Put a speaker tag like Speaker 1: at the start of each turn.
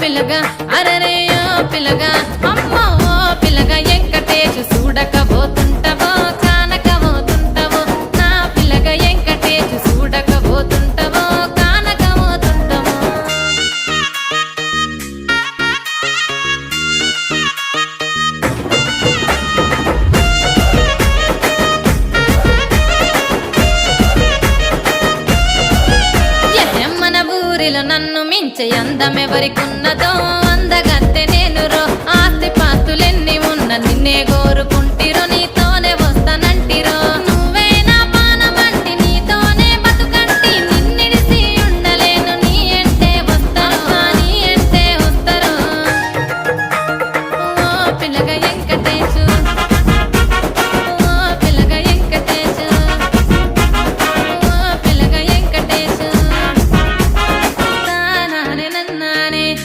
Speaker 1: పిల్లగా అరరే ఓ పిల్లగా అమ్మో ఓ పిల్లగా వెంకటేశు చూడకపోతుంటవో కానకపోతుంటవో నా పిల్లగా వెంకటేశు చూడకపోతుంటవో కానకపోతుంటవో మన ఊరిలో నన్ను మించే అందమెవరికున్నదో అందగత్తె నేను రో ఆస్తి పాస్తులెన్ని ఉన్న నిన్నే కోరుకు